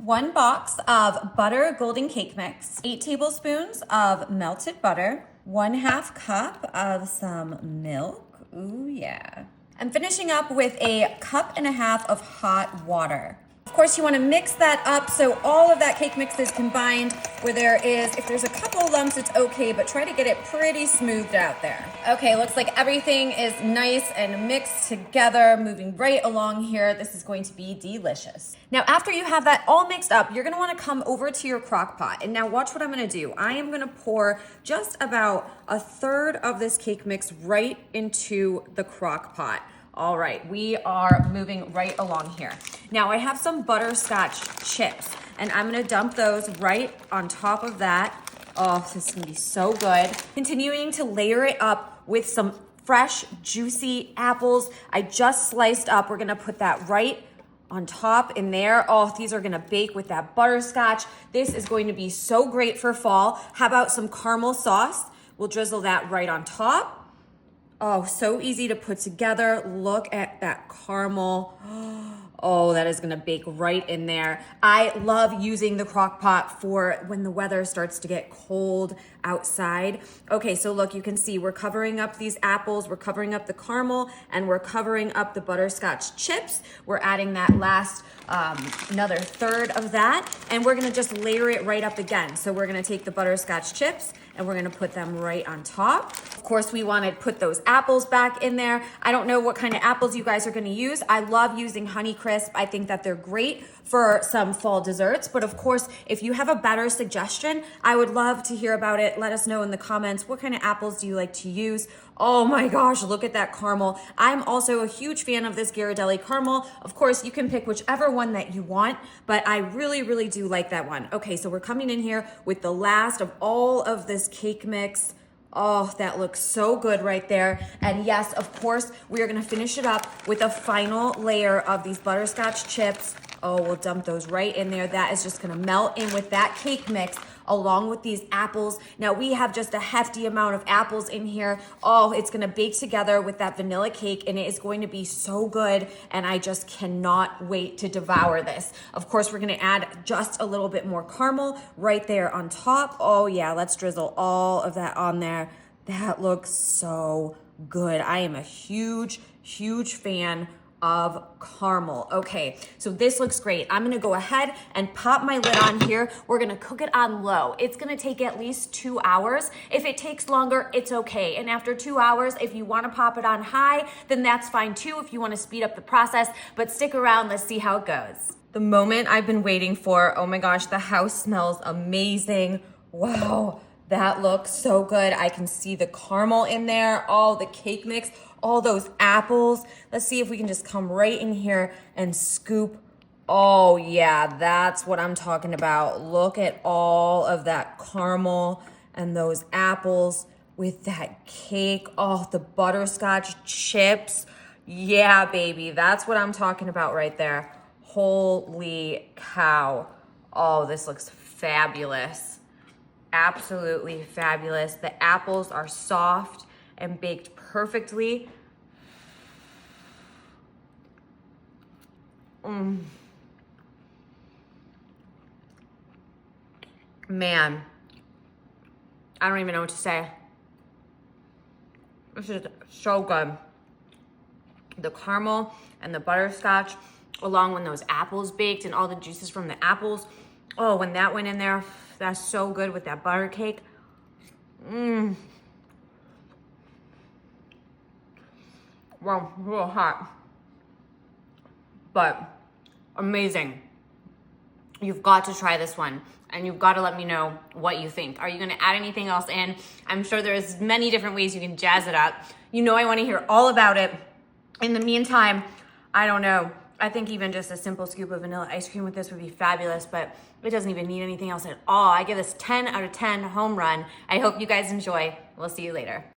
1 box of butter golden cake mix, 8 tablespoons of melted butter, 1/2 cup of some milk. Ooh, yeah. I'm finishing up with a 1.5 cups of hot water. Of course, you want to mix that up so all of that cake mix is combined. If there's a couple of lumps, it's okay, but try to get it pretty smoothed out there. Okay, looks like everything is nice and mixed together, moving right along here. This is going to be delicious. Now, after you have that all mixed up, you're gonna wanna come over to your crock pot. And now watch what I'm gonna do. I am gonna pour just about 1/3 of this cake mix right into the crock pot. All right, we are moving right along here. Now I have some butterscotch chips and I'm gonna dump those right on top of that. Oh, this is gonna be so good. Continuing to layer it up with some fresh, juicy apples I just sliced up. We're gonna put that right on top in there. Oh, these are gonna bake with that butterscotch. This is going to be so great for fall. How about some caramel sauce? We'll drizzle that right on top. Oh, so easy to put together. Look at that caramel. Oh, that is gonna bake right in there. I love using the crock pot for when the weather starts to get cold outside. Okay, so look, you can see we're covering up these apples, we're covering up the caramel, and we're covering up the butterscotch chips. We're adding that last, another 1/3 of that, and we're gonna just layer it right up again. So we're gonna take the butterscotch chips and we're gonna put them right on top. Of course, we wanna put those apples back in there. I don't know what kind of apples you guys are gonna use. I love using Honeycrisp. I think that they're great for some fall desserts, but of course, if you have a better suggestion, I would love to hear about it. Let us know in the comments, what kind of apples do you like to use? Oh my gosh, look at that caramel. I'm also a huge fan of this Ghirardelli caramel. Of course, you can pick whichever one that you want, but I really, really do like that one. Okay, so we're coming in here with the last of all of this cake mix. Oh, that looks so good right there. And yes, of course, we are gonna finish it up with a final layer of these butterscotch chips. Oh, we'll dump those right in there. That is just gonna melt in with that cake mix along with these apples. Now we have just a hefty amount of apples in here. Oh, it's gonna bake together with that vanilla cake and it is going to be so good and I just cannot wait to devour this. Of course, we're gonna add just a little bit more caramel right there on top. Oh yeah, let's drizzle all of that on there. That looks so good. I am a huge, huge fan of caramel. Okay, so this looks great. I'm gonna go ahead and pop my lid on here. We're gonna cook it on low. It's gonna take at least 2 hours. If it takes longer, it's okay. And after 2 hours, if you wanna pop it on high, then that's fine too if you wanna speed up the process, but stick around, let's see how it goes. The moment I've been waiting for. Oh my gosh, the house smells amazing. Wow, that looks so good. I can see the caramel in there, all the cake mix, all those apples. Let's see if we can just come right in here and scoop. Oh yeah, that's what I'm talking about. Look at all of that caramel and those apples with that cake. Oh, the butterscotch chips. Yeah, baby, that's what I'm talking about right there. Holy cow. Oh, this looks fabulous. Absolutely fabulous. The apples are soft and baked perfectly. Man, I don't even know what to say. This is so good. The caramel and the butterscotch, along with those apples baked and all the juices from the apples. Oh, when that went in there, that's so good with that butter cake. Well, a little hot, but amazing. You've got to try this one and you've got to let me know what you think. Are you gonna add anything else in? I'm sure there's many different ways you can jazz it up. You know I wanna hear all about it. In the meantime, I don't know. I think even just a simple scoop of vanilla ice cream with this would be fabulous, but it doesn't even need anything else at all. I give this 10 out of 10 home run. I hope you guys enjoy. We'll see you later.